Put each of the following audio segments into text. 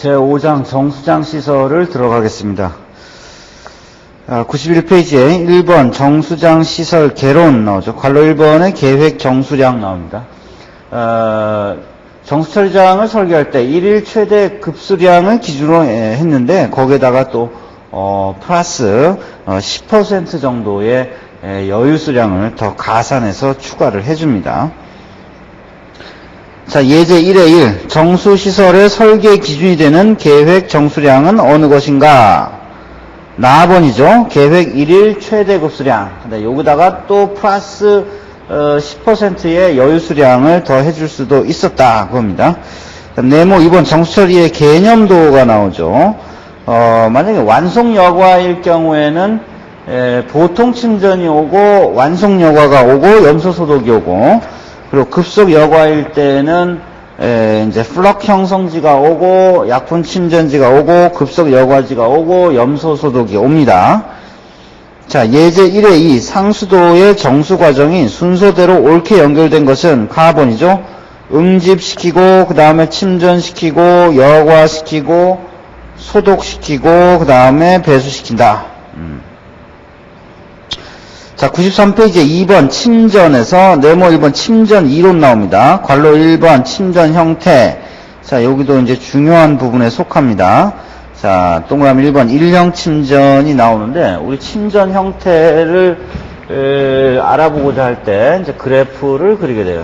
제5장 정수장 시설을 들어가겠습니다. 91페이지에 1번 정수장 시설 개론 나오죠. 괄호 1번에 계획 정수량 나옵니다. 정수처리장을 설계할 때 1일 최대 급수량을 기준으로 했는데 거기에다가 또 플러스 10% 정도의 여유수량을 더 가산해서 추가를 해줍니다. 자, 예제 1의 1. 정수시설의 설계 기준이 되는 계획 정수량은 어느 것인가? 나번이죠. 계획 1일 최대 급수량. 근데 여기다가 또 플러스 10%의 여유수량을 더 해줄 수도 있었다. 그겁니다. 네모 2번 정수처리의 개념도가 나오죠. 만약에 완송여과일 경우에는 보통 침전이 오고 완송여과가 오고 염소소독이 오고, 그리고 급속 여과일 때는 이제 플럭 형성지가 오고 약분 침전지가 오고 급속 여과지가 오고 염소 소독이 옵니다. 자, 예제 1의 2 상수도의 정수 과정이 순서대로 옳게 연결된 것은 카본이죠. 응집시키고 그 다음에 침전시키고 여과시키고 소독시키고 그 다음에 배수시킨다. 자, 93페이지에 2번 침전에서 네모 1번 침전 이론 나옵니다. 괄호 1번 침전 형태. 자, 여기도 이제 중요한 부분에 속합니다. 자, 동그라미 1번 1형 침전이 나오는데 우리 침전 형태를 알아보고자 할 때 이제 그래프를 그리게 돼요.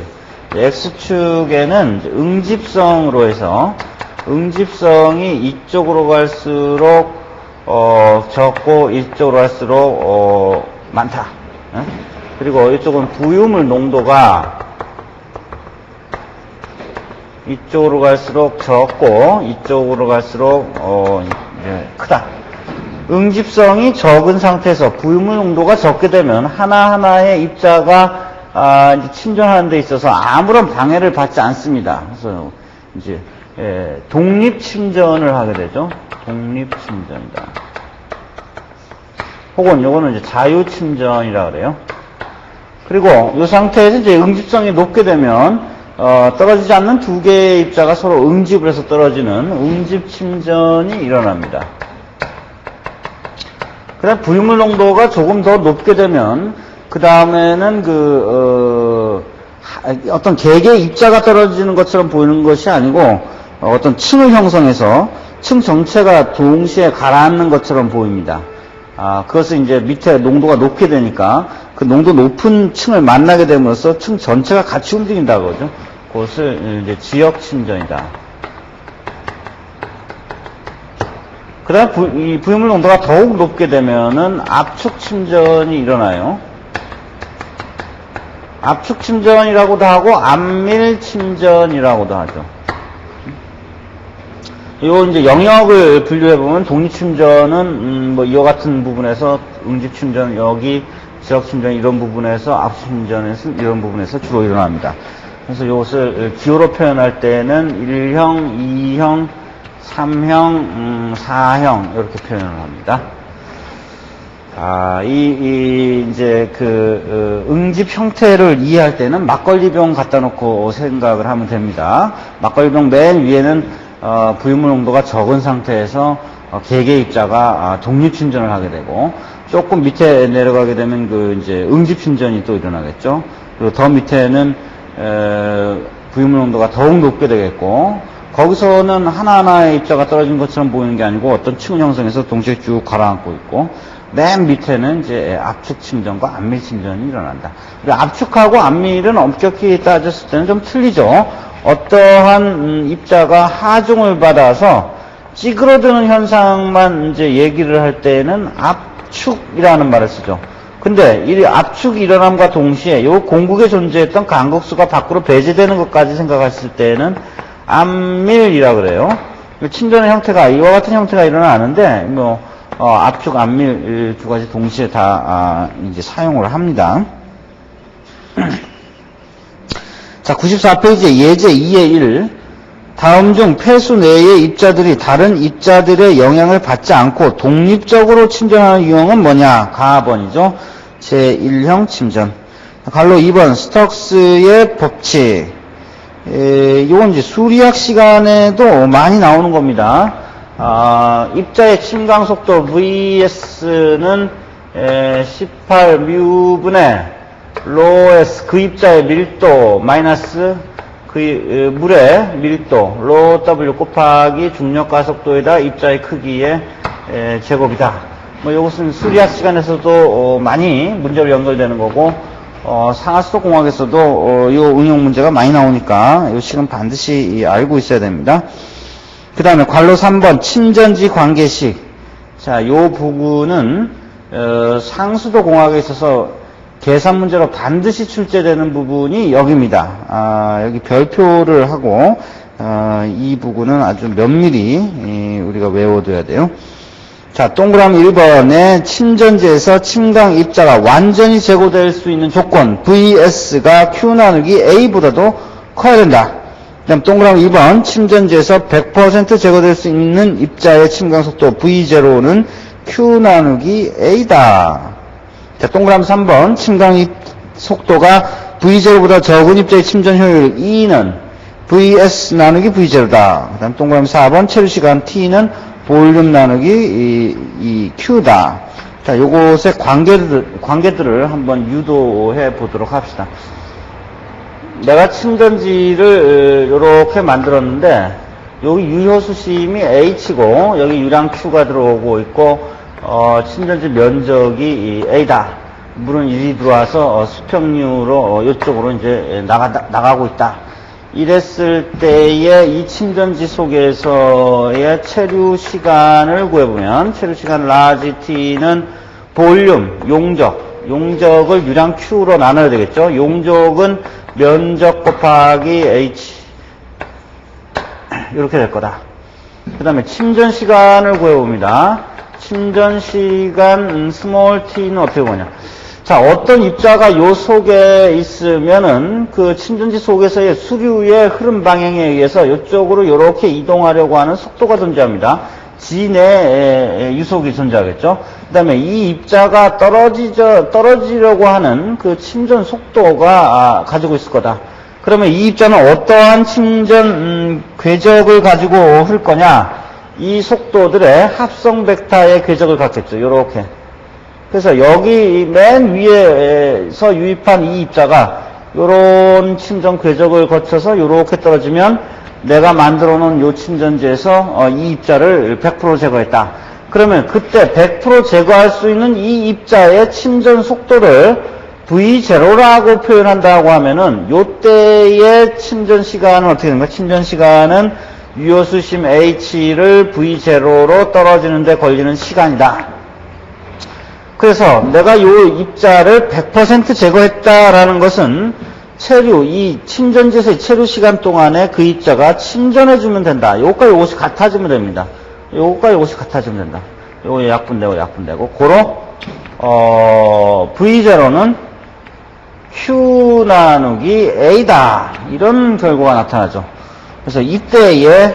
X축에는 응집성으로 해서 응집성이 이쪽으로 갈수록 적고 이쪽으로 갈수록 많다. 그리고 이쪽은 부유물 농도가 이쪽으로 갈수록 적고 이쪽으로 갈수록 이제 크다. 응집성이 적은 상태에서 부유물 농도가 적게 되면 하나하나의 입자가 이제 침전하는 데 있어서 아무런 방해를 받지 않습니다. 그래서 이제 독립 침전을 하게 되죠. 독립 침전이다. 혹은 요거는 이제 자유 침전이라 그래요. 그리고 이 상태에서 이제 응집성이 높게 되면 떨어지지 않는 두 개의 입자가 서로 응집을 해서 떨어지는 응집 침전이 일어납니다. 그다음 부유물 농도가 조금 더 높게 되면 그 다음에는 어떤 개개의 입자가 떨어지는 것처럼 보이는 것이 아니고 어떤 층을 형성해서 층 전체가 동시에 가라앉는 것처럼 보입니다. 그것은 이제 밑에 농도가 높게 되니까 그 농도 높은 층을 만나게 됨으로써 층 전체가 같이 움직인다고 그러죠. 그것을 이제 지역 침전이다. 그 다음 이 부유물 농도가 더욱 높게 되면은 압축 침전이 일어나요. 압축 침전이라고도 하고 압밀 침전이라고도 하죠. 요 이제 영역을 분류해보면 독립침전은 뭐 이와 같은 부분에서 응집침전 여기 지역침전 이런 부분에서 압축침전에서 이런 부분에서 주로 일어납니다. 그래서 이것을 기호로 표현할 때는 1형, 2형, 3형, 4형 이렇게 표현을 합니다. 이제 응집 형태를 이해할 때는 막걸리병 갖다 놓고 생각을 하면 됩니다. 막걸리병 맨 위에는 부유물 농도가 적은 상태에서 개개 입자가 독립 침전을 하게 되고 조금 밑에 내려가게 되면 이제 응집 침전이 또 일어나겠죠. 그리고 더 밑에는 부유물 농도가 더욱 높게 되겠고 거기서는 하나하나의 입자가 떨어진 것처럼 보이는 게 아니고 어떤 층을 형성해서 동시에 쭉 가라앉고 있고 맨 밑에는 이제 압축 침전과 압밀 침전이 일어난다. 압축하고 압밀은 엄격히 따졌을 때는 좀 틀리죠. 어떠한 입자가 하중을 받아서 찌그러드는 현상만 이제 얘기를 할 때는 압축이라는 말을 쓰죠. 근데 이 압축이 일어남과 동시에 요 공국에 존재했던 강국수가 밖으로 배제되는 것까지 생각했을 때는 압밀이라 그래요. 침전의 형태가 이와 같은 형태가 일어나는데 압축, 압밀 두 가지 동시에 다 이제 사용을 합니다. 자, 94페이지에 예제 2의 1. 다음 중 폐수 내의 입자들이 다른 입자들의 영향을 받지 않고 독립적으로 침전하는 유형은 뭐냐? 가번이죠. 제1형 침전. 괄호 2번 스톡스의 법칙. 이건 이제 수리학 시간에도 많이 나오는 겁니다. 입자의 침강 속도 VS는 18μ분의 ρS 그 입자의 밀도 마이너스 그 물의 밀도 ρW 곱하기 중력 가속도에다 입자의 크기의 제곱이다. 뭐 이것은 수리학 시간에서도 많이 문제로 연결되는 거고 상하수도 공학에서도 이 응용 문제가 많이 나오니까 이 식은 반드시 알고 있어야 됩니다. 그 다음에 괄호 3번 침전지 관계식. 자, 요 부분은 상수도 공학에 있어서 계산 문제로 반드시 출제되는 부분이 여기입니다. 여기 별표를 하고 이 부분은 아주 면밀히 우리가 외워둬야 돼요. 자, 동그라미 1번에 침전지에서 침강 입자가 완전히 제거될 수 있는 조건 VS가 Q 나누기 A보다도 커야 된다. 그 다음 동그라미 2번 침전지에서 100% 제거될 수 있는 입자의 침강 속도 V0는 Q 나누기 A다. 자, 동그라미 3번 침강 속도가 V0보다 적은 입자의 침전 효율 E는 VS 나누기 V0다. 그 다음 동그라미 4번 체류시간 T는 볼륨 나누기 이 Q다. 자, 요것의 관계들을 한번 유도해 보도록 합시다. 내가 침전지를 이렇게 만들었는데 여기 유효수심이 H고 여기 유량 Q가 들어오고 있고 침전지 면적이 A다. 물은 1이 들어와서 수평류로 이쪽으로 이제 나가고 있다. 이랬을 때에 이 침전지 속에서의 체류 시간을 구해보면 체류 시간 라지 T는 볼륨, 용적을 유량 Q로 나눠야 되겠죠. 용적은 면적 곱하기 H 이렇게 될 거다. 그 다음에 침전 시간을 구해봅니다. 침전 시간 스몰 t는 어떻게 보냐. 자, 어떤 입자가 요 속에 있으면은 그 침전지 속에서의 수류의 흐름 방향에 의해서 이쪽으로 이렇게 이동하려고 하는 속도가 존재합니다. G 내에 유속이 존재하겠죠. 그 다음에 이 입자가 떨어지려고 하는 그 침전 속도가 가지고 있을 거다. 그러면 이 입자는 어떠한 침전 궤적을 가지고 흘 거냐? 이 속도들의 합성 벡터의 궤적을 갖겠죠. 요렇게. 그래서 여기 맨 위에서 유입한 이 입자가 요런 침전 궤적을 거쳐서 요렇게 떨어지면 내가 만들어 놓은 요 침전지에서 이 입자를 100% 제거했다. 그러면 그때 100% 제거할 수 있는 이 입자의 침전 속도를 V0라고 표현한다고 하면은 요때의 침전 시간은 어떻게 되는가? 침전 시간은 유효수심 H를 V0로 떨어지는데 걸리는 시간이다. 그래서 내가 요 입자를 100% 제거했다라는 것은 체류, 이 침전지에서의 체류 시간 동안에 그 입자가 침전해주면 된다. 요것과 요것이 같아지면 됩니다. 요것과 요것이 같아지면 된다. 요거 약분되고, 고로, V0는 Q 나누기 A다. 이런 결과가 나타나죠. 그래서 이때에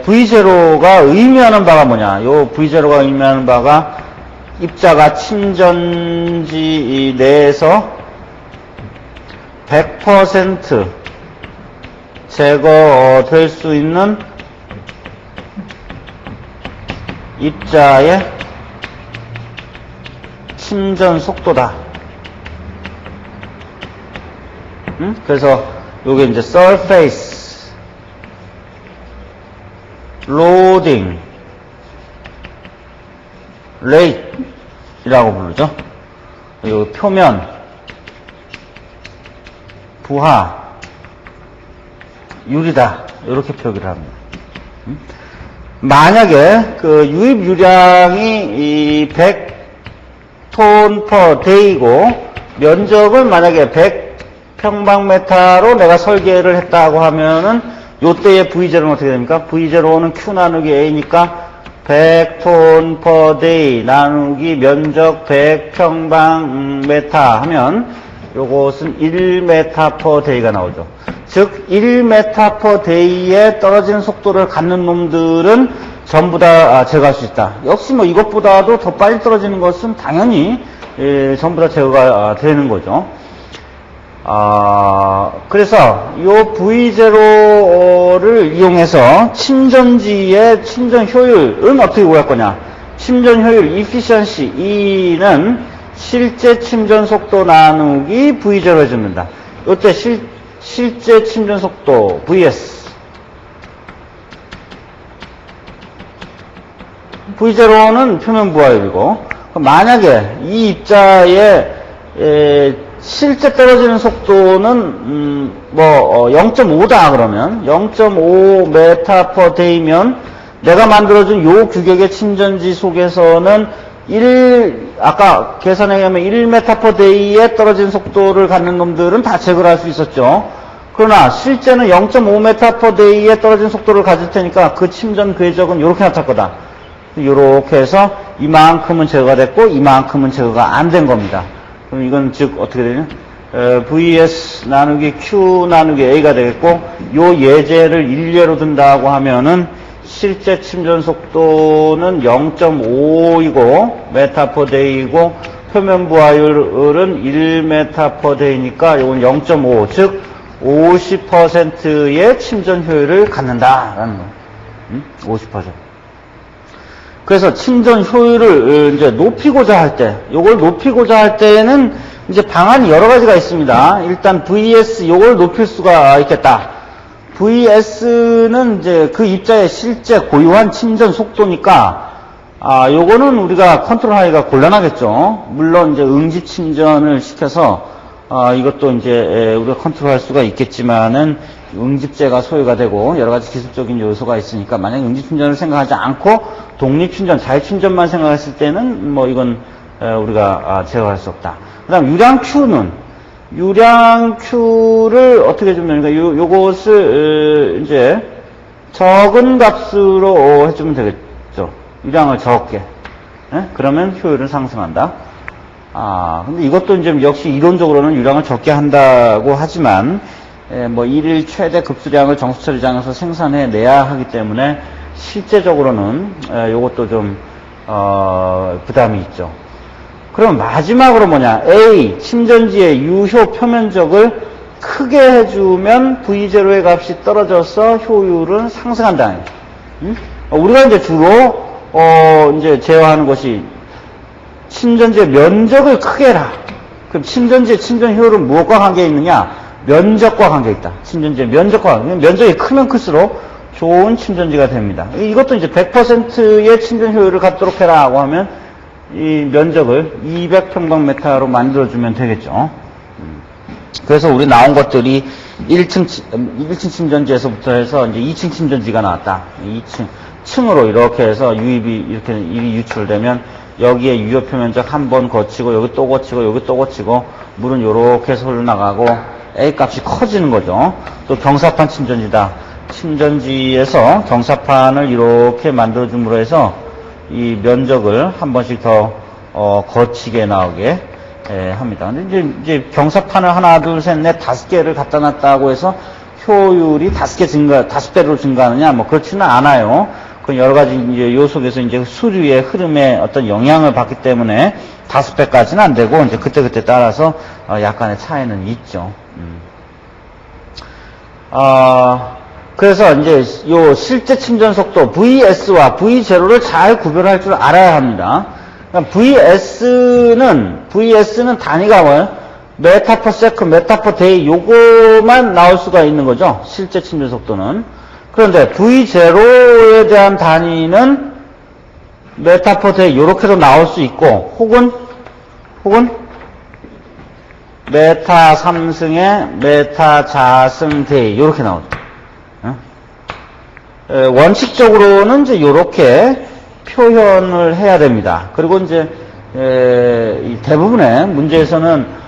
V0가 의미하는 바가 뭐냐. 요 V0가 의미하는 바가 입자가 침전지 내에서 100% 제거될 수 있는 입자의 침전 속도다. 그래서 요게 이제 surface loading rate 이라고 부르죠. 요 표면 부하 유리다. 이렇게 표기를 합니다. 만약에 그 유입 유량이 100톤 per day고 면적을 만약에 100평방미터로 내가 설계를 했다고 하면은 요때의 V0는 어떻게 됩니까? V0는 Q 나누기 A니까 100톤 per day 나누기 면적 100평방미터 하면 요것은 1m per day가 나오죠. 즉 1m per day에 떨어지는 속도를 갖는 놈들은 전부 다 제거할 수 있다. 역시 뭐 이것보다도 더 빨리 떨어지는 것은 당연히 전부 다 제거가 되는 거죠. 그래서 요 V0를 이용해서 침전지의 침전 효율은 어떻게 구할 거냐? 침전 효율, efficiency, E는 실제 침전 속도 나누기 V0 해줍니다. 이때 실제 침전 속도, VS. V0는 표면 부하율이고, 만약에 이 입자의 실제 떨어지는 속도는 0.5다 그러면 0.5 메타 퍼 데이면 내가 만들어준 요 규격의 침전지 속에서는 아까 계산에 의하면 1 메타 퍼 데이에 떨어지는 속도를 갖는 놈들은 다 제거를 할 수 있었죠. 그러나 실제는 0.5 메타 퍼 데이에 떨어지는 속도를 가질 테니까 그 침전 궤적은 이렇게 나타날 거다. 이렇게 해서 이만큼은 제거가 됐고 이만큼은 제거가 안 된 겁니다. 그럼 이건 즉 어떻게 되냐? VS 나누기 Q 나누기 A가 되겠고, 요 예제를 일례로 든다고 하면은 실제 침전 속도는 0.5이고 메타 퍼 데이고 표면 부하율은 1 메타 퍼 데이니까 이건 0.5, 즉 50%의 침전 효율을 갖는다라는 거. 50%. 그래서 침전 효율을 이제 높이고자 할 때, 요걸 높이고자 할 때는 이제 방안이 여러 가지가 있습니다. 일단 VS 요걸 높일 수가 있겠다. VS는 이제 그 입자의 실제 고유한 침전 속도니까, 요거는 우리가 컨트롤하기가 곤란하겠죠. 물론 이제 응집 침전을 시켜서, 이것도 이제 우리가 컨트롤할 수가 있겠지만은, 응집제가 소요가 되고 여러 가지 기술적인 요소가 있으니까 만약 응집 충전을 생각하지 않고 독립 충전, 자유 충전만 생각했을 때는 뭐 이건 우리가 제어할 수 없다. 그다음 유량 Q를 어떻게 해주면 그러니까 요것을 이제 적은 값으로 해주면 되겠죠. 유량을 적게. 그러면 효율은 상승한다. 근데 이것도 이제 역시 이론적으로는 유량을 적게 한다고 하지만 뭐 일일 최대 급수량을 정수 처리장에서 생산해내야 하기 때문에 실제적으로는 이것도 좀 부담이 있죠. 그럼 마지막으로 뭐냐? A, 침전지의 유효 표면적을 크게 해주면 V0의 값이 떨어져서 효율은 상승한다. 우리가 이제 주로 이제 제어하는 것이 침전지의 면적을 크게 해라. 그럼 침전지의 침전 효율은 무엇과 관계에 있느냐? 면적과 관계 있다. 침전지의 면적과 관계. 면적이 크면 클수록 좋은 침전지가 됩니다. 이것도 이제 100%의 침전 효율을 갖도록 해라고 하면 이 면적을 200평방미터로 만들어주면 되겠죠. 그래서 우리 나온 것들이 1층 침전지에서부터 해서 이제 2층 침전지가 나왔다. 2층 층으로 이렇게 해서 유입이 이렇게 일이 유출되면 여기에 유효 표면적 한 번 거치고 여기 또 거치고 여기 또 거치고 물은 이렇게 해서 흘러나가고 A 값이 커지는 거죠. 또 경사판 침전지다. 침전지에서 경사판을 이렇게 만들어줌으로 해서 이 면적을 한 번씩 더 거치게 나오게 합니다. 근데 이제 경사판을 하나, 둘, 셋, 넷, 5개를 갖다 놨다고 해서 효율이 5배로 증가하느냐? 뭐 그렇지는 않아요. 그 여러 가지 이제 요 속에서 이제 수류의 흐름에 어떤 영향을 받기 때문에 5배까지는 안 되고 이제 그때 따라서 약간의 차이는 있죠. 그래서 이제 요 실제 침전 속도 VS와 V0를 잘 구별할 줄 알아야 합니다. 그러니까 VS는 단위가 뭐예요? 메타 퍼 세컨, 메타 퍼 데이 요거만 나올 수가 있는 거죠. 실제 침전 속도는. 그런데 V0에 대한 단위는 메타 퍼 데이 요렇게도 나올 수 있고 혹은 메타 3승에 메타 자승 데이 요렇게 나오죠. 원칙적으로는 이제 요렇게 표현을 해야 됩니다. 그리고 이제 대부분의 문제에서는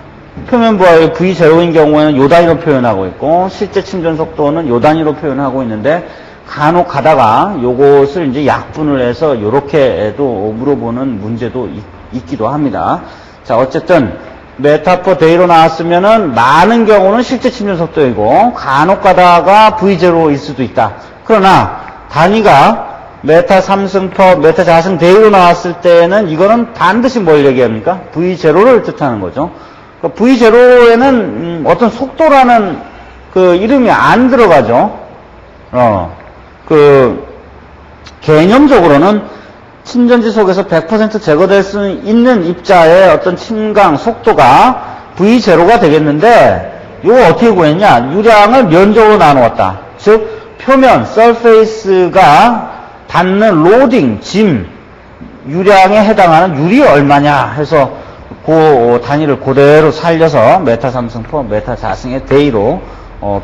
표면 부하율 V0인 경우에는 요 단위로 표현하고 있고 실제 침전 속도는 요 단위로 표현하고 있는데 간혹 가다가 요것을 이제 약분을 해서 요렇게도 물어보는 문제도 있기도 합니다. 자, 어쨌든 메타 퍼 데이로 나왔으면은 많은 경우는 실제 침전 속도이고 간혹 가다가 V0일 수도 있다. 그러나 단위가 메타 3승 퍼 메타 자승 데이로 나왔을 때는 이거는 반드시 뭘 얘기합니까? V0를 뜻하는 거죠. V0에는 어떤 속도라는 그 이름이 안 들어가죠. 개념적으로는 침전지 속에서 100% 제거될 수 있는 입자의 어떤 침강 속도가 V0가 되겠는데, 이거 어떻게 구했냐? 유량을 면적으로 나누었다. 즉, 표면, 서페이스가 닿는 로딩, 짐, 유량에 해당하는 율이 얼마냐 해서 그 단위를 그대로 살려서 메타 삼승포, 메타 자승의 대의로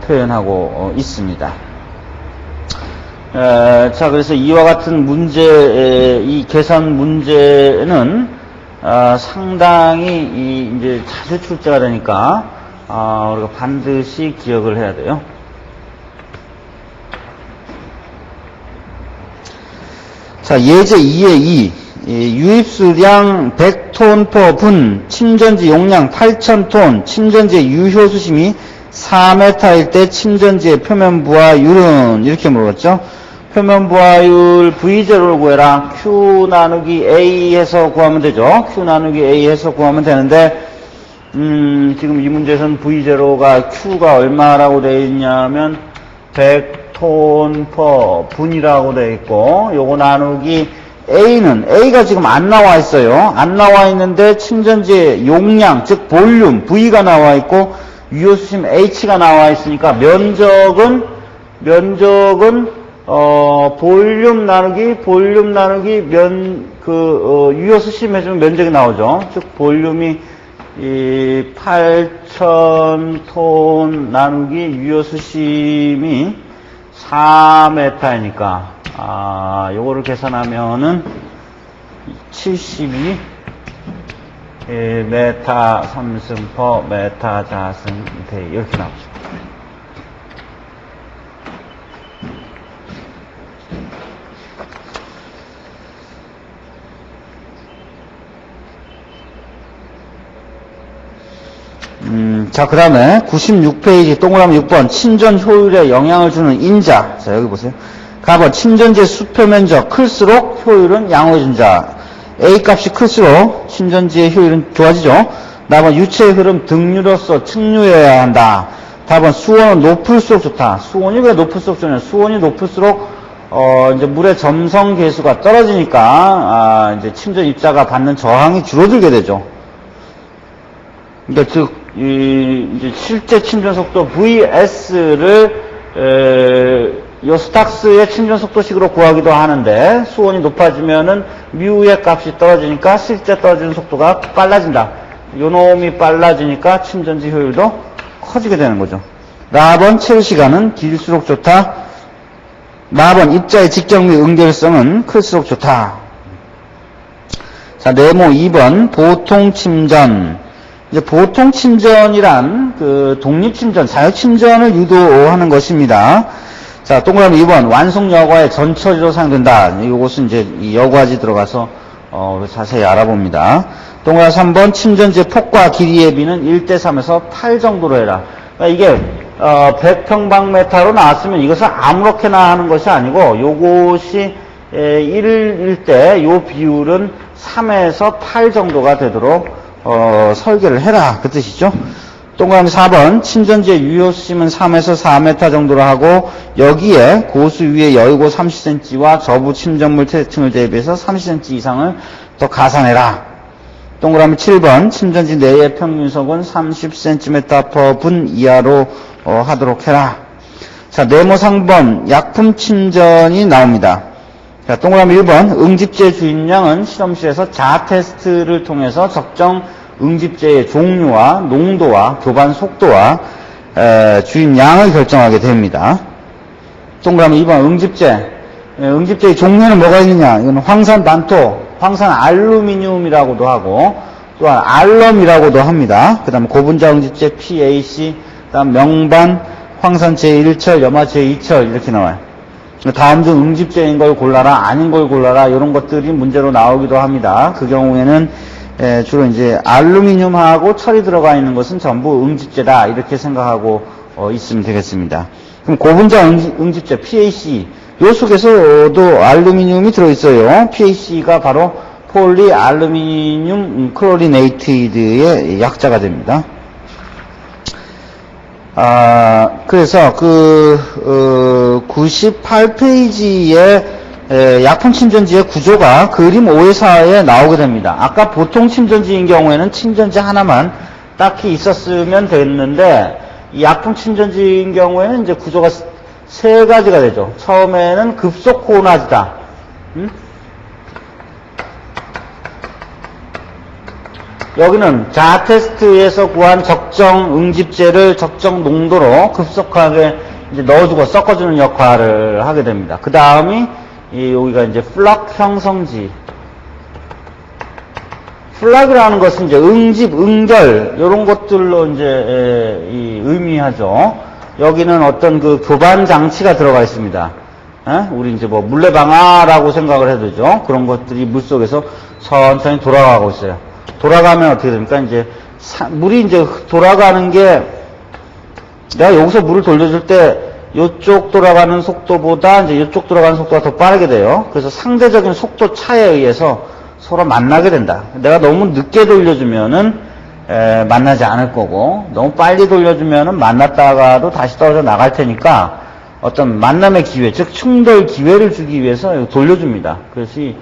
표현하고 있습니다. 자, 그래서 이와 같은 문제, 이 계산 문제는 상당히 이제 자주 출제가 되니까 우리가 반드시 기억을 해야 돼요. 자, 예제 2의 2. 유입수량 100톤 per 분, 침전지 용량 8,000톤, 침전지의 유효수심이 4m일 때 침전지의 표면부하율은 이렇게 물어봤죠. 표면부하율 V0를 구해라. Q 나누기 A 해서 구하면 되죠. Q 나누기 A 해서 구하면 되는데, 지금 이 문제에서는 V0가 Q가 얼마라고 되어 있냐면 100톤 per 분이라고 되어 있고, 요거 나누기 A가 지금 안 나와 있어요. 안 나와 있는데 침전지의 용량, 즉 볼륨 V가 나와 있고 유효수심 H가 나와 있으니까 면적은 볼륨 나누기 유효수심 해주면 면적이 나오죠. 즉 볼륨이 8,000톤 나누기 유효수심이 4m니까 요거를 계산하면은 72 메타 삼승 퍼 메타 자승 대 이렇게 나오죠. 자, 그 다음에 96페이지 동그라미 6번 침전 효율에 영향을 주는 인자. 자, 여기 보세요. 가번 침전지의 수표 면적 클수록 효율은 양호해진 자. A 값이 클수록 침전지의 효율은 좋아지죠. 다번 유체의 흐름 등류로서 측류해야 한다. 다번 수온은 높을수록 좋다. 수온이 왜 높을수록 좋냐? 수온이 높을수록 이제 물의 점성 계수가 떨어지니까 이제 침전 입자가 받는 저항이 줄어들게 되죠. 그러니까 즉 이제 실제 침전 속도 VS를 요 스탁스의 침전 속도식으로 구하기도 하는데, 수온이 높아지면은 뮤의 값이 떨어지니까 실제 떨어지는 속도가 빨라진다. 요 놈이 빨라지니까 침전지 효율도 커지게 되는 거죠. 라번 채우 시간은 길수록 좋다. 라번 입자의 직경 및 응결성은 클수록 좋다. 자, 네모 2번 보통 침전. 이제 보통 침전이란 그 독립 침전, 자유 침전을 유도하는 것입니다. 자, 동그라미 2번 완속 여과의 전처리로 사용된다. 이것은 이제 이 여과지 들어가서 자세히 알아봅니다. 동그라미 3번 침전지의 폭과 길이의 비는 1대3에서 8 정도로 해라. 그러니까 이게 100평방미터로 나왔으면 이것을 아무렇게나 하는 것이 아니고, 요것이 1일 때 요 비율은 3에서 8 정도가 되도록 설계를 해라, 그 뜻이죠. 동그라미 4번 침전지의 유효수심은 3에서 4m 정도로 하고, 여기에 고수 위에 여유고 30cm와 저부 침전물 태층을 대비해서 30cm 이상을 더 가산해라. 동그라미 7번 침전지 내의 평균속은 30cm per 분 이하로 하도록 해라. 자, 네모 3번 약품 침전이 나옵니다. 자, 동그라미 1번 응집제 주입량은 실험실에서 자아 테스트를 통해서 적정 응집제의 종류와 농도와 교반 속도와 주입량을 결정하게 됩니다. 동그라미 2번 응집제. 응집제의 종류는 뭐가 있느냐? 이건 황산 난토, 황산 알루미늄이라고도 하고, 또한 알럼이라고도 합니다. 그 다음에 고분자 응집제 PAC, 그 다음 명반, 황산 제1철, 염화 제2철 이렇게 나와요. 다음 중 응집제인 걸 골라라, 아닌 걸 골라라, 이런 것들이 문제로 나오기도 합니다. 그 경우에는 주로 이제 알루미늄하고 철이 들어가 있는 것은 전부 응집제다, 이렇게 생각하고 있으면 되겠습니다. 그럼 고분자 응집제 PAC, 요 속에서도 알루미늄이 들어있어요. PAC가 바로 폴리알루미늄 클로리네이티드의 약자가 됩니다. 그래서 98페이지의 약품 침전지의 구조가 그림 5에서에 나오게 됩니다. 아까 보통 침전지인 경우에는 침전지 하나만 딱히 있었으면 됐는데, 이 약품 침전지인 경우에는 이제 구조가 세 가지가 되죠. 처음에는 급속 혼화지다. 여기는 자아 테스트에서 구한 적정 응집제를 적정 농도로 급속하게 이제 넣어주고 섞어주는 역할을 하게 됩니다. 그 다음이 여기가 이제 플락 형성지. 플락이라는 것은 이제 응집, 응결 이런 것들로 이제 의미하죠. 여기는 어떤 그 교반 장치가 들어가 있습니다. 우리 이제 뭐 물레방아라고 생각을 해도 되죠. 그런 것들이 물 속에서 천천히 돌아가고 있어요. 돌아가면 어떻게 됩니까? 이제 물이 이제 돌아가는 게, 내가 여기서 물을 돌려줄 때 이쪽 돌아가는 속도보다 이제 이쪽 돌아가는 속도가 더 빠르게 돼요. 그래서 상대적인 속도 차에 의해서 서로 만나게 된다. 내가 너무 늦게 돌려주면은 만나지 않을 거고, 너무 빨리 돌려주면은 만났다가도 다시 떨어져 나갈 테니까 어떤 만남의 기회, 즉 충돌 기회를 주기 위해서 돌려줍니다. 그래서 이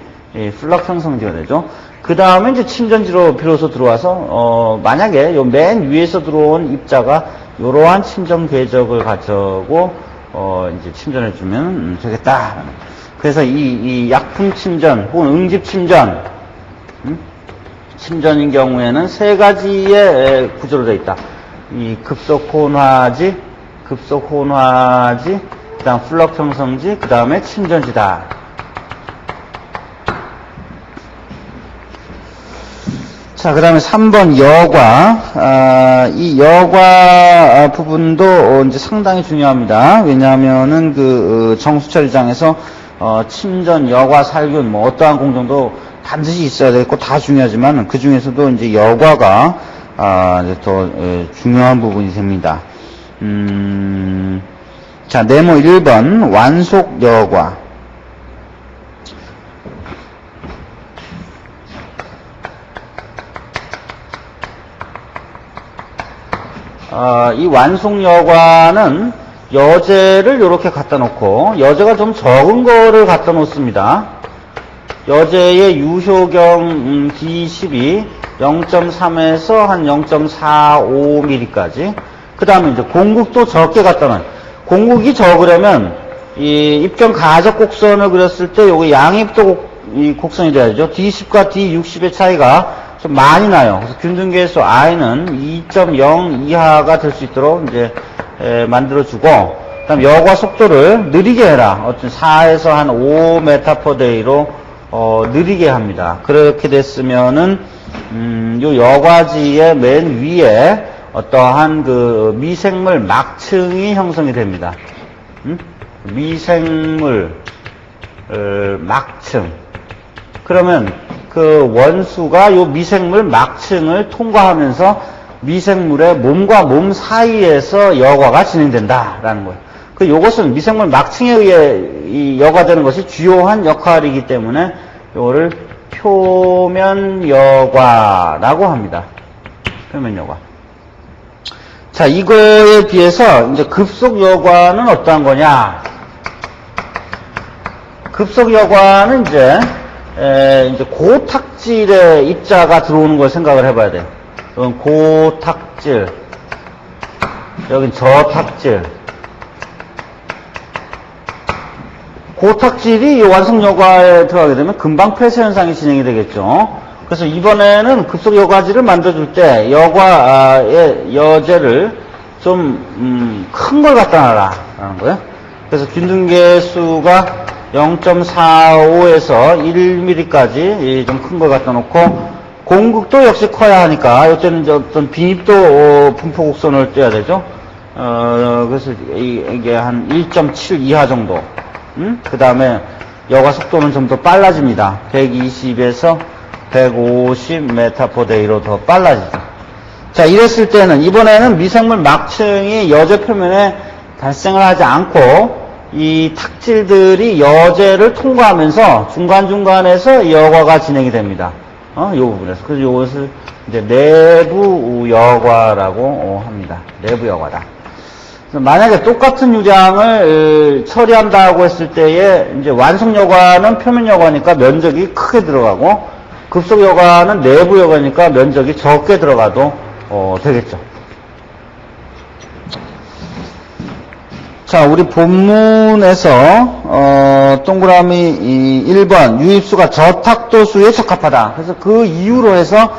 플럭 형성지가 되죠. 그 다음에 이제 침전지로 비로소 들어와서, 만약에 요 맨 위에서 들어온 입자가 이러한 침전 궤적을 가지고, 이제 침전해주면 되겠다. 그래서 이 약품 침전, 혹은 응집 침전, 침전인 경우에는 세 가지의 구조로 되어 있다. 이 급속 혼화지, 그 다음 플럭 형성지, 그 다음에 침전지다. 자, 그 다음에 3번 여과. 이 여과 부분도 이제 상당히 중요합니다. 왜냐하면은 정수처리장에서 침전, 여과, 살균, 뭐 어떠한 공정도 반드시 있어야 되고 다 중요하지만 그 중에서도 이제 여과가 이제 더 중요한 부분이 됩니다. 자, 네모 1번 완속 여과. 이 완속 여과는 여제를 이렇게 갖다 놓고, 여제가 좀 적은 거를 갖다 놓습니다. 여제의 유효경 D12 0.3에서 한 0.45mm까지. 그 다음에 이제 공국도 적게 갖다 놔요. 공국이 적으려면 이 입경 가적 곡선을 그렸을 때 요거 양입도 곡선이 돼야죠. D10과 D60의 차이가 좀 많이 나요. 그래서 균등계수 I는 2.0 이하가 될 수 있도록 이제 만들어주고, 그다음 여과 속도를 느리게 해라. 어떤 4에서 한 5m/day로 느리게 합니다. 그렇게 됐으면은 요 여과지의 맨 위에 어떠한 그 미생물 막층이 형성이 됩니다. 미생물 막층. 그러면 그 원수가 요 미생물 막층을 통과하면서 미생물의 몸과 몸 사이에서 여과가 진행된다라는 거예요. 요것은 미생물 막층에 의해 이 여과되는 것이 주요한 역할이기 때문에 요거를 표면 여과라고 합니다. 표면 여과. 자, 이거에 비해서 이제 급속 여과는 어떠한 거냐? 급속 여과는 이제 고탁질의 입자가 들어오는 걸 생각을 해봐야 돼요. 이건 고탁질, 여긴 저탁질. 고탁질이 완성 여과에 들어가게 되면 금방 폐쇄 현상이 진행이 되겠죠. 그래서 이번에는 급속 여과지를 만들어줄 때 여과의 여제를 좀 큰 걸 갖다 놔라라는 거예요. 그래서 균등계수가 0.45에서 1mm까지 좀 큰 걸 갖다 놓고, 공극도 역시 커야 하니까 이때는 이제 어떤 비입도 분포 곡선을 떼야 되죠. 그래서 이게 한 1.7 이하 정도. 그 다음에 여과 속도는 좀 더 빨라집니다. 120에서 150m/day로 더 빨라지죠. 자, 이랬을 때는 이번에는 미생물 막층이 여제 표면에 발생을 하지 않고 이 탁질들이 여제를 통과하면서 중간중간에서 여과가 진행이 됩니다. 이 부분에서. 그래서 이것을 이제 내부 여과라고 합니다. 내부 여과다. 만약에 똑같은 유량을 처리한다고 했을 때에 이제 완성 여과는 표면 여과니까 면적이 크게 들어가고 급속 여과는 내부 여과니까 면적이 적게 들어가도 되겠죠. 자, 우리 본문에서 동그라미 1번 유입수가 저탁도수에 적합하다. 그래서 그 이유로 해서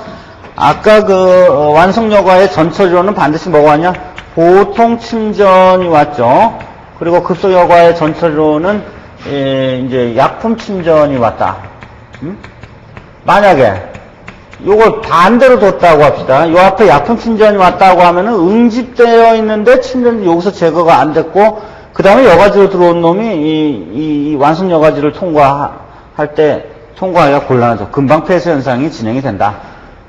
아까 그 완성 여과의 전처리로는 반드시 뭐가 왔냐? 보통 침전이 왔죠. 그리고 급속 여과의 전처리로는 이제 약품 침전이 왔다. 만약에 요걸 반대로 뒀다고 합시다. 요 앞에 약품 침전이 왔다고 하면은 응집되어 있는데 침전이 여기서 제거가 안 됐고 그 다음에 여과지로 들어온 놈이 이 완성 여과지를 통과할 때 통과하기가 곤란하죠. 금방 폐쇄 현상이 진행이 된다.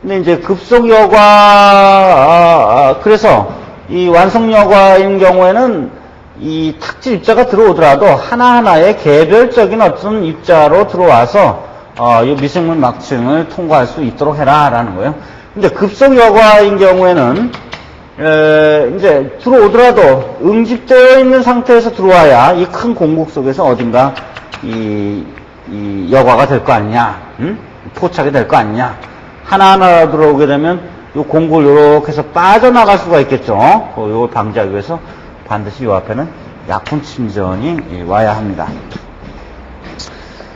근데 이제 급속 여과 그래서 이 완성 여과인 경우에는 이 탁질 입자가 들어오더라도 하나하나의 개별적인 어떤 입자로 들어와서 이 미생물 막층을 통과할 수 있도록 해라라는 거예요. 근데 급속 여과인 경우에는 이제 들어오더라도 응집되어 있는 상태에서 들어와야 이 큰 공국 속에서 어딘가 이 여과가 될 거 아니냐, 포착이 될 거 아니냐. 하나하나 들어오게 되면 이 공국을 이렇게 해서 빠져나갈 수가 있겠죠. 이걸 방지하기 위해서 반드시 이 앞에는 약품 침전이 와야 합니다.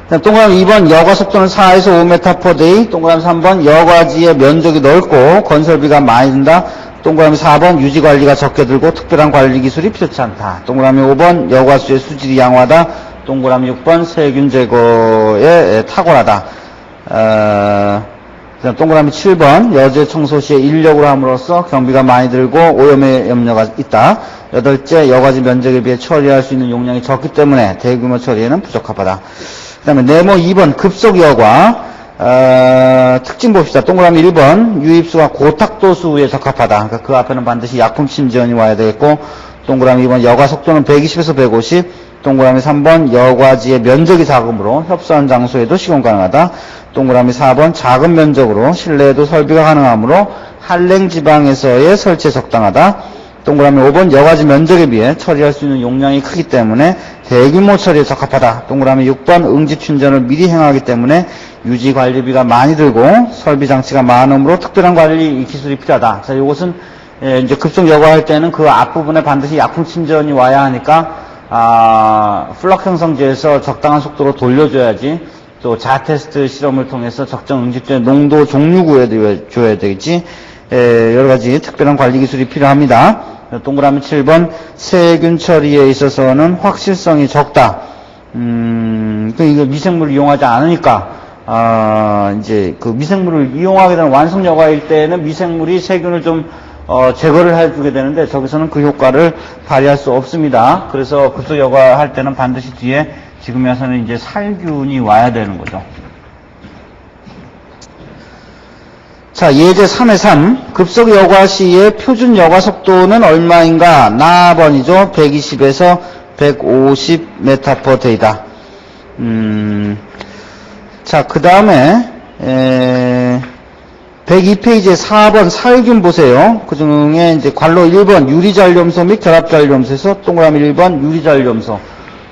동그라미 2번 여과 속도는 4에서 5m/day. 동그라미 3번 여과지의 면적이 넓고 건설비가 많이 든다. 동그라미 4번 유지관리가 적게 들고 특별한 관리 기술이 필요치 않다. 동그라미 5번 여과수의 수질이 양호하다. 동그라미 6번 세균 제거에 탁월하다. 동그라미 7번 여제 청소 시에 인력으로 함으로써 경비가 많이 들고 오염의 염려가 있다. 여덟째 여과지 면적에 비해 처리할 수 있는 용량이 적기 때문에 대규모 처리에는 부적합하다. 그 다음에 네모 2번 급속 여과 특징 봅시다. 동그라미 1번 유입수가 고탁도수에 적합하다. 그러니까 그 앞에는 반드시 약품 침전이 와야 되겠고 동그라미 2번 여과 속도는 120에서 150. 동그라미 3번 여과지의 면적이 작으므로 협소한 장소에도 시공 가능하다. 동그라미 4번 작은 면적으로 실내에도 설비가 가능하므로 한랭 지방에서의 설치에 적당하다. 동그라미 5번 여과지 면적에 비해 처리할 수 있는 용량이 크기 때문에 대규모 처리에 적합하다. 동그라미 6번 응집 충전을 미리 행하기 때문에 유지 관리비가 많이 들고 설비 장치가 많으므로 특별한 관리 기술이 필요하다. 자, 이것은 이제 급속 여과할 때는 그 앞부분에 반드시 약품 침전이 와야 하니까 플럭 형성지에서 적당한 속도로 돌려줘야지. 또 자테스트 실험을 통해서 적정 응집제 농도 종류 구해줘야 되겠지. 여러 가지 특별한 관리 기술이 필요합니다. 동그라미 7번 세균 처리에 있어서는 확실성이 적다. 이거 미생물을 이용하지 않으니까 이제 그 미생물을 이용하게 되는 완성 여과일 때는 미생물이 세균을 좀 제거를 해주게 되는데 저기서는 그 효과를 발휘할 수 없습니다. 그래서 급속 여과 할 때는 반드시 뒤에 지금에서는 이제 살균이 와야 되는 거죠. 자, 예제 3의 3. 급속 여과 시의 표준 여과 속도는 얼마인가? 나번이죠. 120에서 150m/day다. 자, 그 다음에 102페이지에 4번 살균 보세요. 그 중에 이제 관로 1번 유리잔염소 및 결합잔염소에서 동그라미 1번 유리잔염소.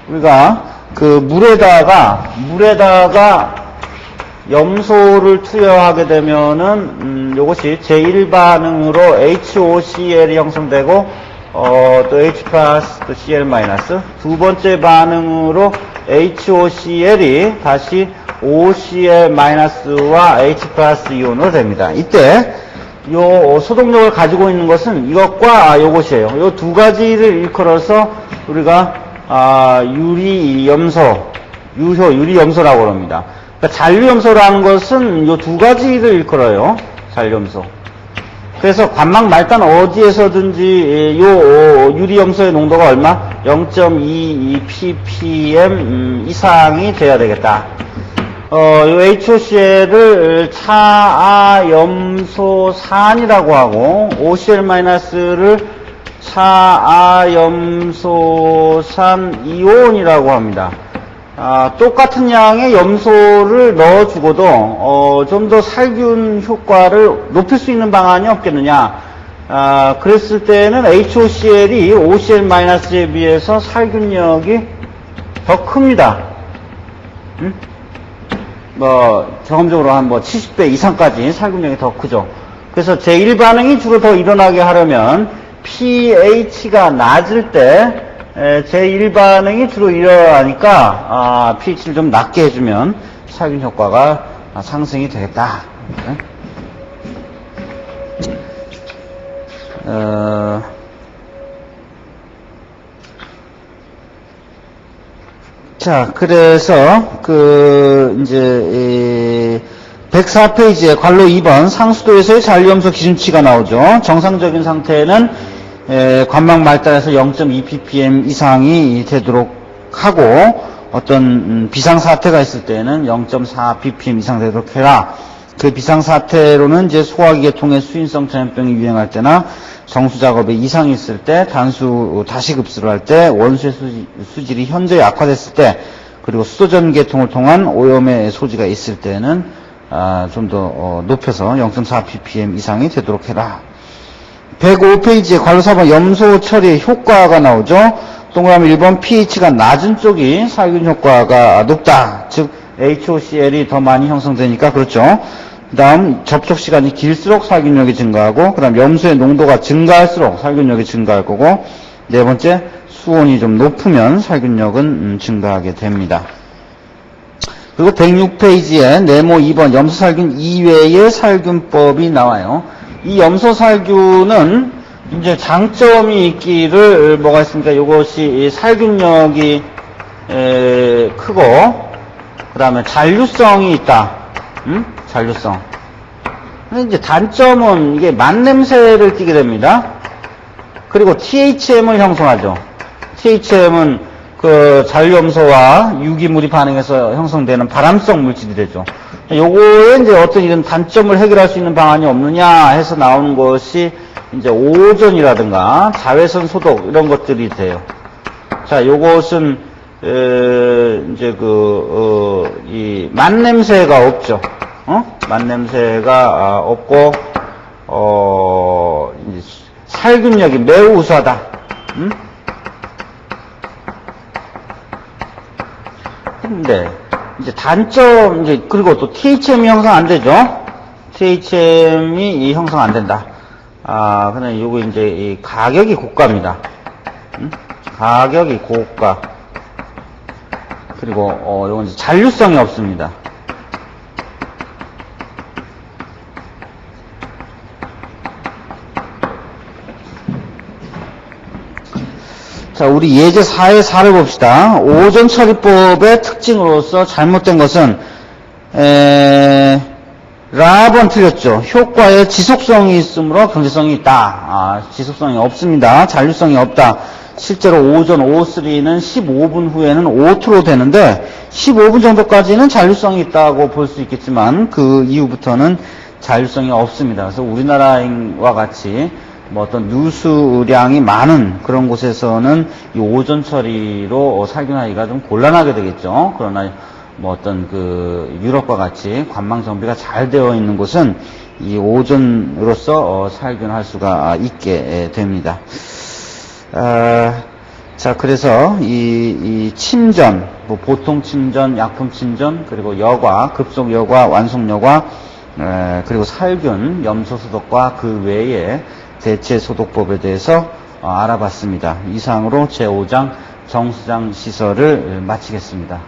우리가 그 물에다가 염소를 투여하게 되면은 요것이 제1반응으로 HOCl이 형성되고 또 H 플러스 또 Cl 마이너스 두 번째 반응으로 HOCl이 다시 OCl 마이너스와 H 플러스 이온으로 됩니다. 이때 요 소독력을 가지고 있는 것은 이것과 요것이에요. 요 두 가지를 일컬어서 우리가 유리염소, 유리염소라고 합니다. 그러니까 잔류염소라는 것은 이 두 가지를 일컬어요. 잔류염소. 그래서 관막 말단 어디에서든지 요 유리염소의 농도가 얼마? 0.22 ppm 이상이 돼야 되겠다. 요 HOCl을 차아염소산이라고 하고 OCl-를 차아염소산 이온이라고 합니다. 똑같은 양의 염소를 넣어주고도 좀 더 살균 효과를 높일 수 있는 방안이 없겠느냐. 그랬을 때는 HOCl이 OCl-에 비해서 살균력이 더 큽니다. 경험적으로 한 70배 이상까지 살균력이 더 크죠. 그래서 제1반응이 주로 더 일어나게 하려면 pH가 낮을 때 제1반응이 주로 일어나니까 pH를 좀 낮게 해주면 살균 효과가 상승이 되겠다. 자, 그래서 이제 104페이지에 괄로 2번 상수도에서의 잔류염소 기준치가 나오죠. 정상적인 상태는 관막 말단에서 0.2 ppm 이상이 되도록 하고, 어떤 비상사태가 있을 때는 0.4 ppm 이상 되도록 해라. 그 비상사태로는 이제 소화기 계통의 수인성 전염병이 유행할 때나 정수작업에 이상이 있을 때, 단수 다시급수를 할 때, 원수의 수질이 현저히 악화됐을 때, 그리고 수도전 계통을 통한 오염의 소지가 있을 때는 좀 더 높여서 0.4 ppm 이상이 되도록 해라. 105페이지에 괄호 4번 염소 처리의 효과가 나오죠. 동그라미 1번 pH가 낮은 쪽이 살균 효과가 높다. 즉 HOCl이 더 많이 형성되니까 그렇죠. 그 다음 접촉 시간이 길수록 살균력이 증가하고, 그 다음 염소의 농도가 증가할수록 살균력이 증가할 거고, 네 번째 수온이 좀 높으면 살균력은 증가하게 됩니다. 그리고 106페이지에 네모 2번 염소살균 이외의 살균법이 나와요. 이 염소살균은 이제 장점이 있기를 뭐가 있습니까? 이것이 살균력이 크고, 그 다음에 잔류성이 있다. 잔류성. 근데 이제 단점은 이게 만냄새를 띠게 됩니다. 그리고 THM을 형성하죠. THM은 그 잔류염소와 유기물이 반응해서 형성되는 발암성 물질이 되죠. 요거에 이제 어떤 이런 단점을 해결할 수 있는 방안이 없느냐 해서 나오는 것이 이제 오존이라든가 자외선 소독 이런 것들이 돼요. 자, 요것은 이제 이 만냄새가 없죠. 만냄새가 없고 이제 살균력이 매우 우수하다. 근데 이제 단점, 이제 그리고 또 THM이 형성 안 되죠. THM이 형성 안 된다. 근데 요거 이제 이 가격이 고가입니다. 가격이 고가. 그리고 요건 이제 잔류성이 없습니다. 자, 우리 예제 4의 4를 봅시다. 오존 처리법의 특징으로서 잘못된 것은, 라번 틀렸죠. 효과에 지속성이 있으므로 경제성이 있다. 지속성이 없습니다. 잔류성이 없다. 실제로 오존 O3는 15분 후에는 O2로 되는데, 15분 정도까지는 잔류성이 있다고 볼 수 있겠지만, 그 이후부터는 잔류성이 없습니다. 그래서 우리나라와 같이 뭐 어떤 누수량이 많은 그런 곳에서는 이 오존 처리로 살균하기가 좀 곤란하게 되겠죠. 그러나 뭐 어떤 그 유럽과 같이 관망 정비가 잘 되어 있는 곳은 이 오존으로서 살균할 수가 있게 됩니다. 자, 그래서 이 침전, 뭐 보통 침전, 약품 침전, 그리고 여과, 급속 여과, 완속 여과, 그리고 살균, 염소 소독과 그 외에 대체 소독법에 대해서 알아봤습니다. 이상으로 제5장 정수장 시설을 마치겠습니다.